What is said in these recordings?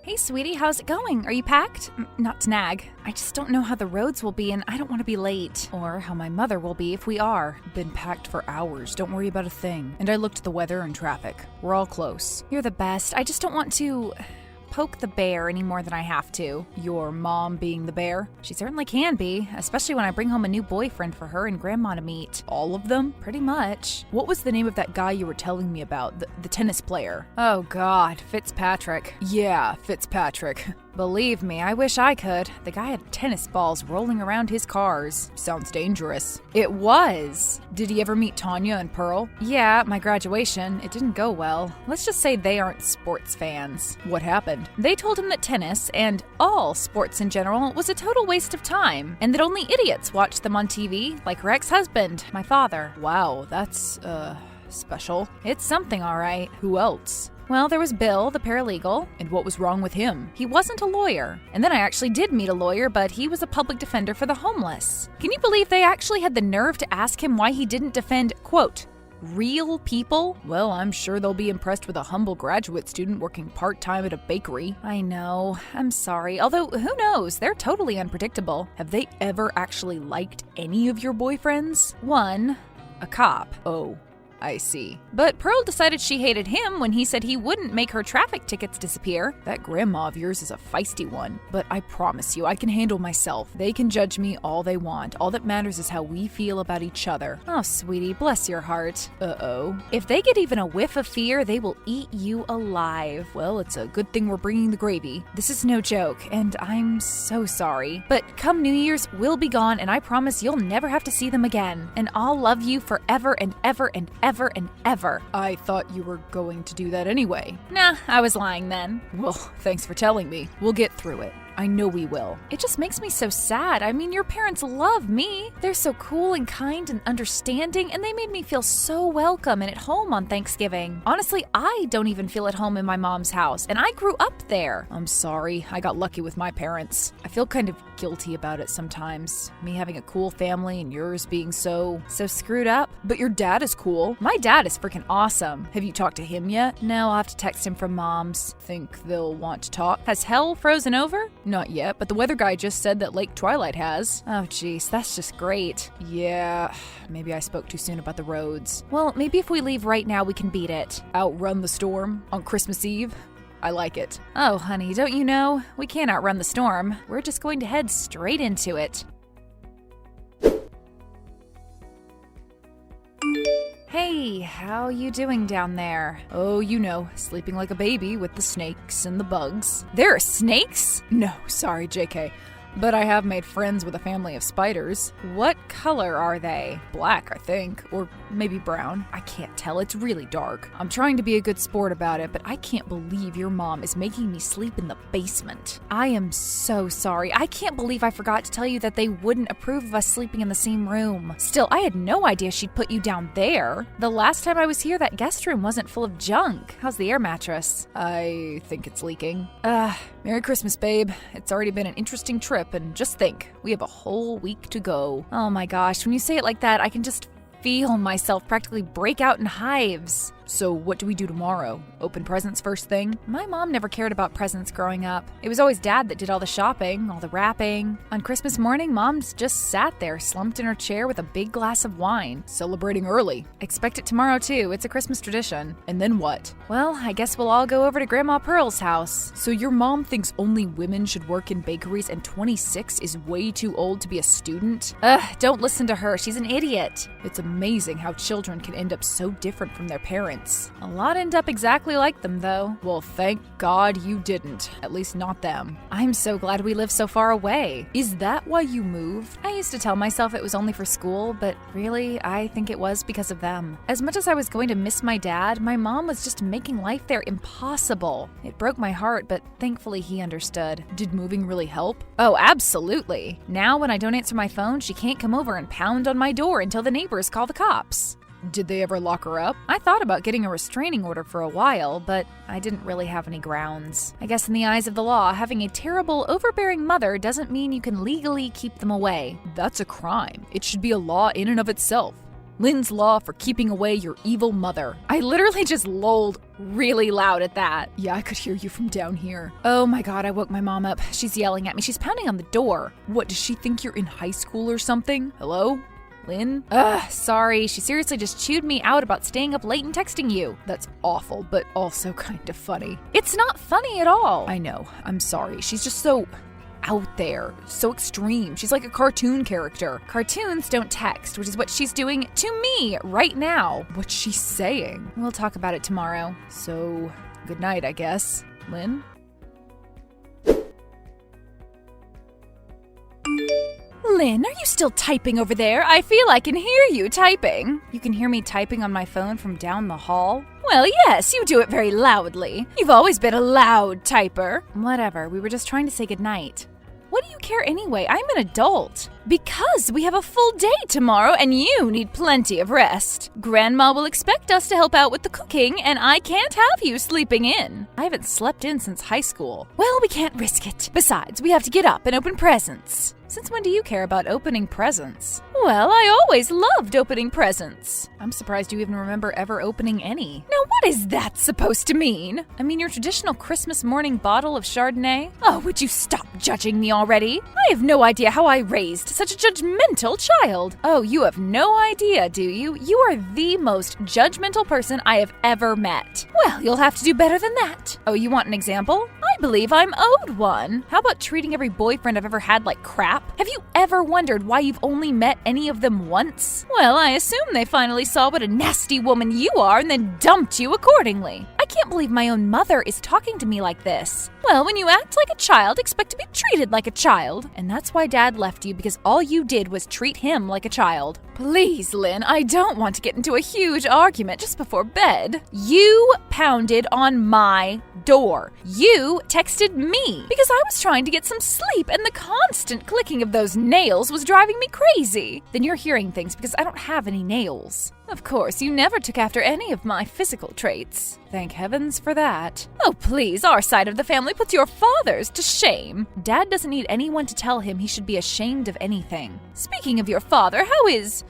Hey, sweetie, how's it going? Are you packed? Not to nag. I just don't know how the roads will be and I don't want to be late. Or how my mother will be if we are. Been packed for hours. Don't worry about a thing. And I looked at the weather and traffic. We're all close. You're the best. I just don't want to poke the bear any more than I have to. Your mom being the bear? She certainly can be, especially when I bring home a new boyfriend for her and Grandma to meet. All of them? Pretty much. What was the name of that guy you were telling me about? The tennis player? Oh God, Fitzpatrick. Yeah, Fitzpatrick. Believe me, I wish I could. The guy had tennis balls rolling around his cars. Sounds dangerous. It was. Did he ever meet Tanya and Pearl? Yeah, at my graduation. It didn't go well. Let's just say they aren't sports fans. What happened? They told him that tennis, and all sports in general, was a total waste of time, and that only idiots watched them on TV, like her ex-husband, my father. Wow, that's, special. It's something, all right. Who else? Well, there was Bill, the paralegal. And what was wrong with him? He wasn't a lawyer. And then I actually did meet a lawyer, but he was a public defender for the homeless. Can you believe they actually had the nerve to ask him why he didn't defend, quote, real people? Well, I'm sure they'll be impressed with a humble graduate student working part-time at a bakery. I know. I'm sorry. Although, who knows? They're totally unpredictable. Have they ever actually liked any of your boyfriends? One, a cop. Oh, I see. But Pearl decided she hated him when he said he wouldn't make her traffic tickets disappear. That grandma of yours is a feisty one. But I promise you, I can handle myself. They can judge me all they want. All that matters is how we feel about each other. Oh, sweetie, bless your heart. Uh-oh. If they get even a whiff of fear, they will eat you alive. Well, it's a good thing we're bringing the gravy. This is no joke, and I'm so sorry. But come New Year's, we'll be gone, and I promise you'll never have to see them again. And I'll love you forever and ever and ever and ever. I thought you were going to do that anyway. Nah, I was lying then. Well, thanks for telling me. We'll get through it. I know we will. It just makes me so sad. I mean, your parents love me. They're so cool and kind and understanding, and they made me feel so welcome and at home on Thanksgiving. Honestly, I don't even feel at home in my mom's house, and I grew up there. I'm sorry. I got lucky with my parents. I feel kind of guilty about it sometimes. Me having a cool family and yours being so screwed up. But your dad is cool. My dad is freaking awesome. Have you talked to him yet? No, I'll have to text him from Mom's. Think they'll want to talk? Has hell frozen over? Not yet, but the weather guy just said that Lake Twilight has. Oh jeez, that's just great. Yeah, maybe I spoke too soon about the roads. Well, maybe if we leave right now we can beat it. Outrun the storm on Christmas Eve? I like it. Oh honey, don't you know? We can't outrun the storm. We're just going to head straight into it. Hey, how you doing down there? Oh, you know, sleeping like a baby with the snakes and the bugs. There are snakes? No, sorry, JK. But I have made friends with a family of spiders. What color are they? Black, I think. Or maybe brown. I can't tell. It's really dark. I'm trying to be a good sport about it, but I can't believe your mom is making me sleep in the basement. I am so sorry. I can't believe I forgot to tell you that they wouldn't approve of us sleeping in the same room. Still, I had no idea she'd put you down there. The last time I was here, that guest room wasn't full of junk. How's the air mattress? I think it's leaking. Merry Christmas, babe. It's already been an interesting trip, and just think, we have a whole week to go. Oh my gosh, when you say it like that, I can just feel myself practically break out in hives. So what do we do tomorrow? Open presents first thing? My mom never cared about presents growing up. It was always Dad that did all the shopping, all the wrapping. On Christmas morning, Mom just sat there, slumped in her chair with a big glass of wine. Celebrating early. Expect it tomorrow too. It's a Christmas tradition. And then what? Well, I guess we'll all go over to Grandma Pearl's house. So your mom thinks only women should work in bakeries and 26 is way too old to be a student? Don't listen to her. She's an idiot. It's amazing how children can end up so different from their parents. A lot end up exactly like them, though. Well, thank God you didn't. At least not them. I'm so glad we live so far away. Is that why you moved? I used to tell myself it was only for school, but really, I think it was because of them. As much as I was going to miss my dad, my mom was just making life there impossible. It broke my heart, but thankfully he understood. Did moving really help? Oh, absolutely. Now when I don't answer my phone, she can't come over and pound on my door until the neighbors call the cops. Did they ever lock her up? I thought about getting a restraining order for a while, but I didn't really have any grounds. I guess in the eyes of the law, having a terrible, overbearing mother doesn't mean you can legally keep them away. That's a crime. It should be a law in and of itself. Lynn's law for keeping away your evil mother. I literally just lolled really loud at that. Yeah, I could hear you from down here. Oh my god, I woke my mom up. She's yelling at me. She's pounding on the door. What, does she think you're in high school or something? Hello? Lynn? Sorry. She seriously just chewed me out about staying up late and texting you. That's awful, but also kind of funny. It's not funny at all. I know. I'm sorry. She's just so out there, so extreme. She's like a cartoon character. Cartoons don't text, which is what she's doing to me right now. What's she saying? We'll talk about it tomorrow. So, good night, I guess. Lynn? Lynn, are you still typing over there? I feel I can hear you typing. You can hear me typing on my phone from down the hall? Well, yes, you do it very loudly. You've always been a loud typer. Whatever, we were just trying to say goodnight. What do you care anyway? I'm an adult. Because we have a full day tomorrow and you need plenty of rest. Grandma will expect us to help out with the cooking and I can't have you sleeping in. I haven't slept in since high school. Well, we can't risk it. Besides, we have to get up and open presents. Since when do you care about opening presents? Well, I always loved opening presents. I'm surprised you even remember ever opening any. Now, what is that supposed to mean? I mean, your traditional Christmas morning bottle of Chardonnay. Oh, would you stop judging me already? I have no idea how I raised such a judgmental child. Oh, you have no idea, do you? You are the most judgmental person I have ever met. Well, you'll have to do better than that. Oh, you want an example? I believe I'm owed one. How about treating every boyfriend I've ever had like crap? Have you ever wondered why you've only met any of them once? Well, I assume they finally saw what a nasty woman you are and then dumped you accordingly. I can't believe my own mother is talking to me like this. Well, when you act like a child, expect to be treated like a child. And that's why Dad left you, because all you did was treat him like a child. Please, Lynn, I don't want to get into a huge argument just before bed. You pounded on my door. You texted me because I was trying to get some sleep and the constant clicking of those nails was driving me crazy. Then you're hearing things because I don't have any nails. Of course, you never took after any of my physical traits. Thank heavens for that. Oh, please, our side of the family puts your father's to shame. Dad doesn't need anyone to tell him he should be ashamed of anything. Speaking of your father, how is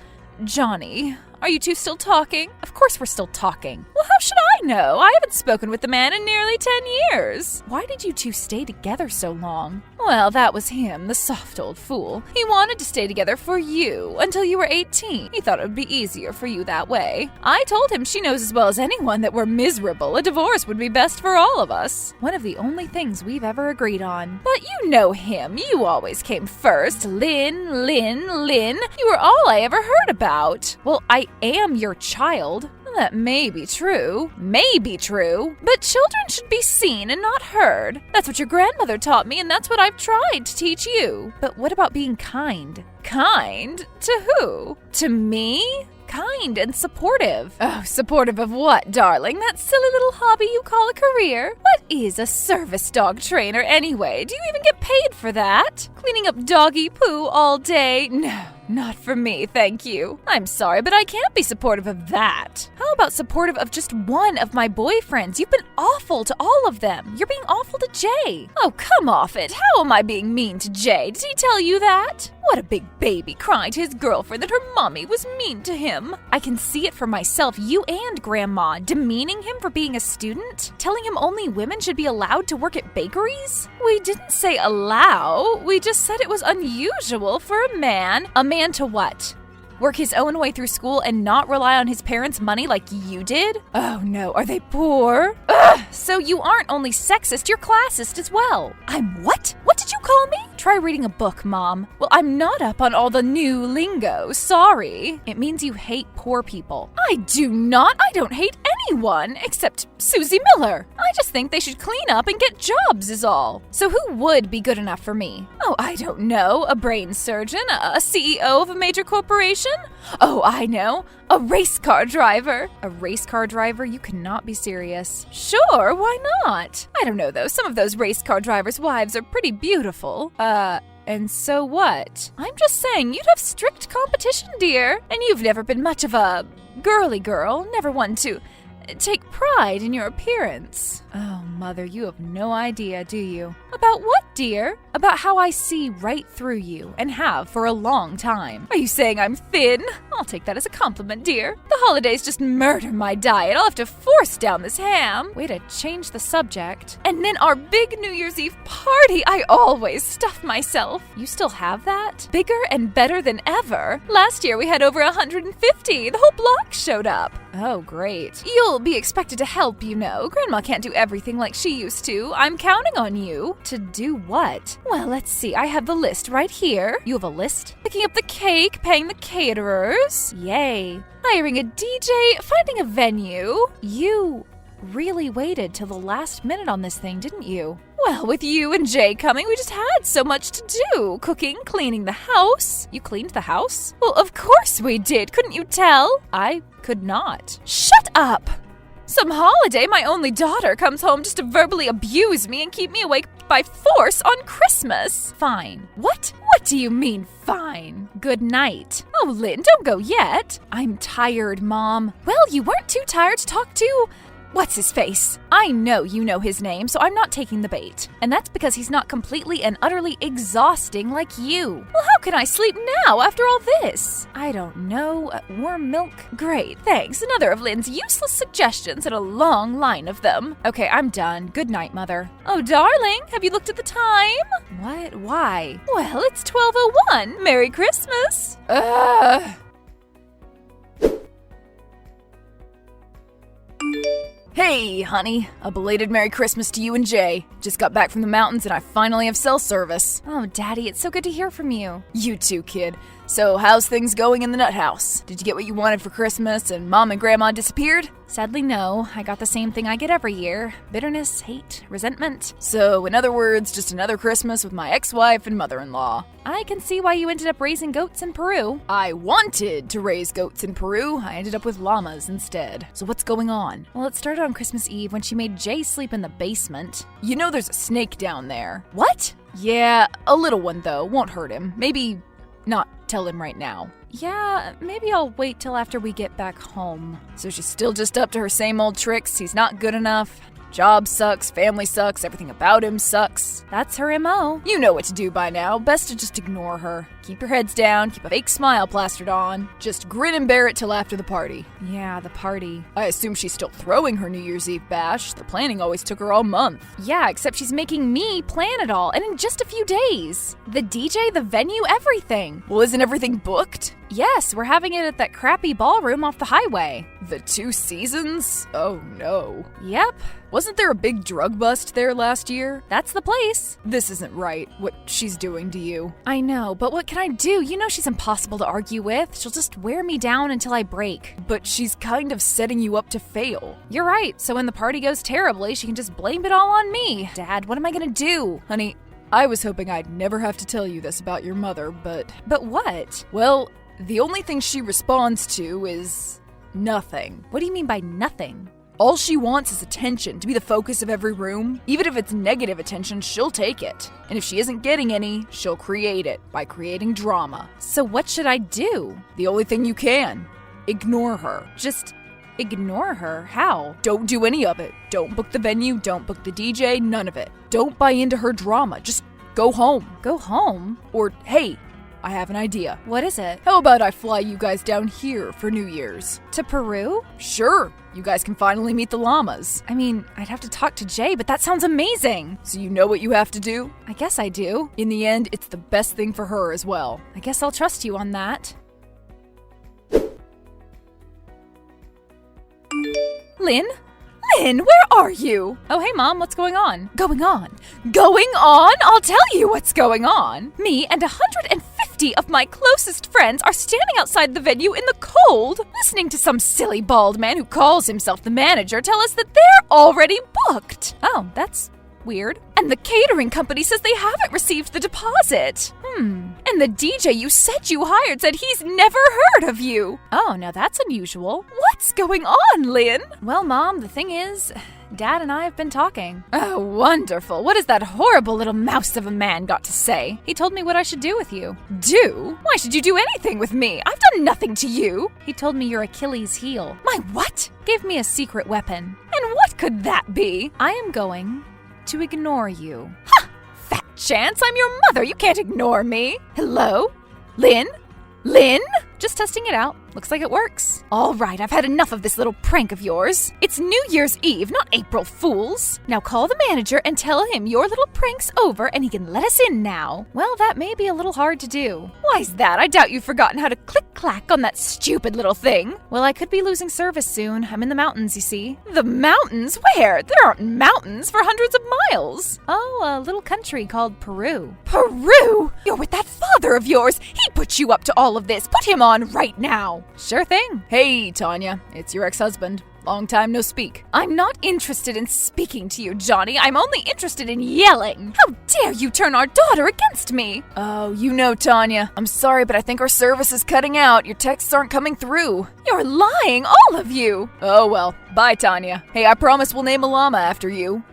Johnny? Are you two still talking? Of course we're still talking. Well, how should I know? I haven't spoken with the man in nearly 10 years. Why did you two stay together so long? Well, that was him, the soft old fool. He wanted to stay together for you until you were 18. He thought it would be easier for you that way. I told him she knows as well as anyone that we're miserable. A divorce would be best for all of us. One of the only things we've ever agreed on. But you know him. You always came first. Lynn, Lynn, Lynn. You were all I ever heard about. Well, I am your child. That may be true, but children should be seen and not heard. That's what your grandmother taught me, and that's what I've tried to teach you. But what about being kind? Kind? To who? To me? Kind and supportive. Oh, supportive of what, darling? That silly little hobby you call a career? What is a service dog trainer anyway? Do you even get paid for that? Cleaning up doggy poo all day? No. Not for me, thank you. I'm sorry, but I can't be supportive of that. How about supportive of just one of my boyfriends? You've been awful to all of them. You're being awful to Jay. Oh, come off it. How am I being mean to Jay? Did he tell you that? What a big baby crying to his girlfriend that her mommy was mean to him. I can see it for myself, you and Grandma, demeaning him for being a student? Telling him only women should be allowed to work at bakeries? We didn't say allow. We just said it was unusual for a man. A man to what? Work his own way through school and not rely on his parents' money like you did? Oh no, are they poor? Ugh! So you aren't only sexist, you're classist as well. I'm what? What did you call me? Try reading a book, Mom. Well, I'm not up on all the new lingo, sorry. It means you hate poor people. I do not. I don't hate anyone except Susie Miller. I just think they should clean up and get jobs is all. So who would be good enough for me? Oh, I don't know. A brain surgeon? A CEO of a major corporation? Oh, I know. A race car driver. A race car driver? You cannot be serious. Sure, why not? I don't know though. Some of those race car drivers' wives are pretty beautiful. And so what? I'm just saying you'd have strict competition, dear. And you've never been much of a girly girl, never one to take pride in your appearance. Oh, Mother, you have no idea, do you? A About what, dear? About how I see right through you and have for a long time. Are you saying I'm thin? I'll take that as a compliment, dear. The holidays just murder my diet. I'll have to force down this ham. Way to change the subject. And then our big New Year's Eve party. I always stuff myself. You still have that? Bigger and better than ever. Last year we had over 150. The whole block showed up. Oh, great. You'll be expected to help, you know. Grandma can't do everything like she used to. I'm counting on you. To do what? Well, let's see. I have the list right here. You have a list? Picking up the cake, paying the caterers. Yay. Hiring a DJ, finding a venue. You really waited till the last minute on this thing, didn't you? Well, with you and Jay coming, we just had so much to do. Cooking, cleaning the house. You cleaned the house? Well, of course we did. Couldn't you tell? I could not. Shut up! Some holiday, my only daughter comes home just to verbally abuse me and keep me awake by force on Christmas. Fine. What? What do you mean, fine? Good night. Oh, Lynn, don't go yet. I'm tired, Mom. Well, you weren't too tired to talk to... what's his face? I know you know his name, so I'm not taking the bait. And that's because he's not completely and utterly exhausting like you. Well, how can I sleep now after all this? I don't know. Warm milk? Great, thanks. Another of Lynn's useless suggestions and a long line of them. Okay, I'm done. Good night, Mother. Oh, darling, have you looked at the time? What? Why? Well, it's 12:01. Merry Christmas. Hey, honey. A belated Merry Christmas to you and Jay. Just got back from the mountains and I finally have cell service. Oh, Daddy, it's so good to hear from you. You too, kid. So, how's things going in the nut house? Did you get what you wanted for Christmas and Mom and Grandma disappeared? Sadly, no. I got the same thing I get every year. Bitterness, hate, resentment. So, in other words, just another Christmas with my ex-wife and mother-in-law. I can see why you ended up raising goats in Peru. I wanted to raise goats in Peru. I ended up with llamas instead. So what's going on? Well, it started on Christmas Eve when she made Jay sleep in the basement. You know there's a snake down there. What? Yeah, a little one though. Won't hurt him. Maybe not tell him right now. Yeah, maybe I'll wait till after we get back home. So she's still just up to her same old tricks. He's not good enough. Job sucks, family sucks, everything about him sucks. That's her MO. You know what to do by now. Best to just ignore her. Keep your heads down, keep a fake smile plastered on. Just grin and bear it till after the party. Yeah, the party. I assume she's still throwing her New Year's Eve bash. The planning always took her all month. Yeah, except she's making me plan it all, and in just a few days. The DJ, the venue, everything. Well, isn't everything booked? Yes, we're having it at that crappy ballroom off the highway. The Two Seasons? Oh no. Yep. Wasn't there a big drug bust there last year? That's the place. This isn't right, what she's doing to you. I know, but what can I do? You know she's impossible to argue with. She'll just wear me down until I break. But she's kind of setting you up to fail. You're right, so when the party goes terribly, she can just blame it all on me. Dad, what am I gonna do? Honey, I was hoping I'd never have to tell you this about your mother, but... But what? Well, the only thing she responds to is... nothing. What do you mean by nothing? All she wants is attention, to be the focus of every room. Even if it's negative attention, she'll take it. And if she isn't getting any, she'll create it by creating drama. So what should I do? The only thing you can. Ignore her. Just ignore her? How? Don't do any of it. Don't book the venue, don't book the DJ, none of it. Don't buy into her drama. Just go home. Go home? Or, hey, I have an idea. What is it? How about I fly you guys down here for New Year's? To Peru? Sure. You guys can finally meet the llamas. I mean, I'd have to talk to Jay, but that sounds amazing. So you know what you have to do? I guess I do. In the end, it's the best thing for her as well. I guess I'll trust you on that. Lynn? Lynn, where are you? Oh, hey, Mom, what's going on? Going on? Going on? I'll tell you what's going on. Me and 150 of my closest friends are standing outside the venue in the cold, listening to some silly bald man who calls himself the manager tell us that they're already booked. Oh, that's weird. And the catering company says they haven't received the deposit. And the DJ you said you hired said he's never heard of you. Oh, now that's unusual. What's going on, Lynn? Well, Mom, the thing is, Dad and I have been talking. Oh, wonderful. What has that horrible little mouse of a man got to say? He told me what I should do with you. Do? Why should you do anything with me? I've done nothing to you. He told me you're Achilles' heel. My what? Gave me a secret weapon. And what could that be? I am going to ignore you. Ha! chance? I'm your mother. You can't ignore me. Hello? Lynn? Lynn? Just testing it out. Looks like it works. All right, I've had enough of this little prank of yours. It's New Year's Eve, not April Fool's. Now call the manager and tell him your little prank's over and he can let us in now. Well, that may be a little hard to do. Why's that? I doubt you've forgotten how to click-clack on that stupid little thing. Well, I could be losing service soon. I'm in the mountains, you see. The mountains? Where? There aren't mountains for hundreds of miles. Oh, a little country called Peru. Peru? You're with that father of yours. He put you up to all of this. Put him on right now. Sure thing. Hey, Tanya, it's your ex-husband. Long time no speak. I'm not interested in speaking to you, Johnny. I'm only interested in yelling. How dare you turn our daughter against me? Oh, you know, Tanya. I'm sorry, but I think our service is cutting out. Your texts aren't coming through. You're lying, all of you. Oh, well. Bye, Tanya. Hey, I promise we'll name a llama after you.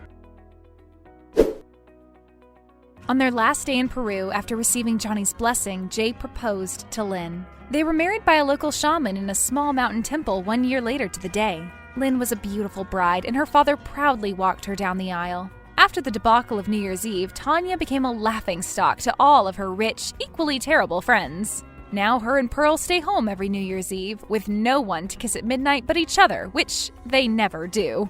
On their last day in Peru, after receiving Johnny's blessing, Jay proposed to Lynn. They were married by a local shaman in a small mountain temple 1 year later to the day. Lynn was a beautiful bride, and her father proudly walked her down the aisle. After the debacle of New Year's Eve, Tanya became a laughingstock to all of her rich, equally terrible friends. Now her and Pearl stay home every New Year's Eve, with no one to kiss at midnight but each other, which they never do.